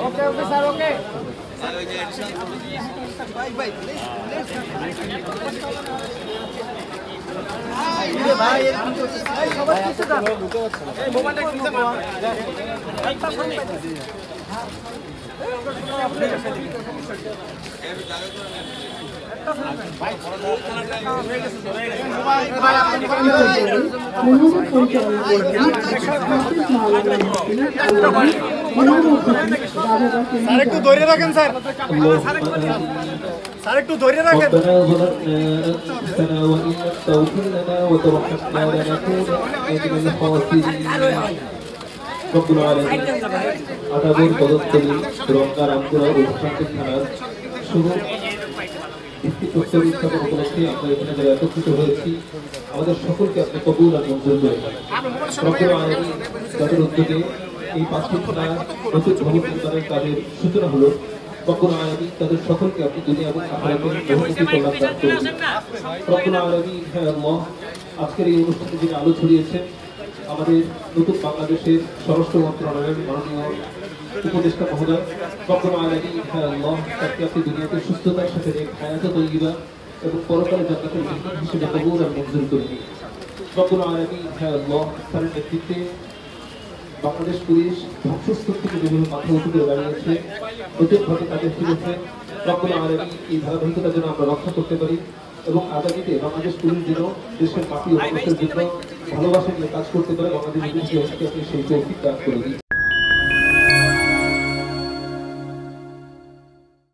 okay okay sir okay भाई sir একটু ধরে রাখেন স্যার স্যার একটু ধরে রাখেন রব্বুল আলামিন আদাবর পদস্থলী রমজান আমপুরা অনুষ্ঠানটি থানার শুভ উৎসব উপলক্ষে আমরা এখানে যারা একত্রিত হয়েছি আমাদের সকলকে আপনি কবুল আর মঞ্জুর করে রব্বুল আলামিন তাদের উদ্যোগে এই পাঁচটি থানা নতুন ভবন নির্মাণের কাজের সূচনা হলো রব্বুল আলামিন তাদের সকলকে আপনি দুনিয়া এবং আখিরাতে বহুমুখী কল্যাণ দান করুন রব্বুল আলামিন হে আল্লাহ আজকের এই অনুষ্ঠানে যিনি আলো ছড়িয়েছেন আমাদের নতুন বাংলাদেশের স্বরাষ্ট্র মন্ত্রণালয়ের মাননীয় উপদেষ্টা মহোদয় রব্বুল আলামিন হে আল্লাহ তাকে আপনি দুনিয়াতে সুস্থতার সাথে হায়াত তৈয়বা এবং পরকালে জান্নাতের মেহমান হিসেবে কবুল আর মঞ্জুর করে নিন রব্বুল আলামিন হে আল্লাহ তার নেতৃত্বে বাংলাদেশ পুলিশ ধ্বংসস্তূপ থেকে যেভাবে মাথা উঁচু করে দাঁড়িয়েছে নতুনভাবে তাদের ফিরেছে রব্বুল আলামিন এই ধারাবাহিকতা যেন আমরা রক্ষা করতে পারি এবং আগামীতে বাংলাদেশ পুলিশ যেন দেশের মাটি ও মানুষের জন্য ভালোবাসা নিয়ে কাজ করতে পারে বাংলাদেশ পুলিশ ব্যবস্থাকে আপনি সেই তৌফিক দান করে দিন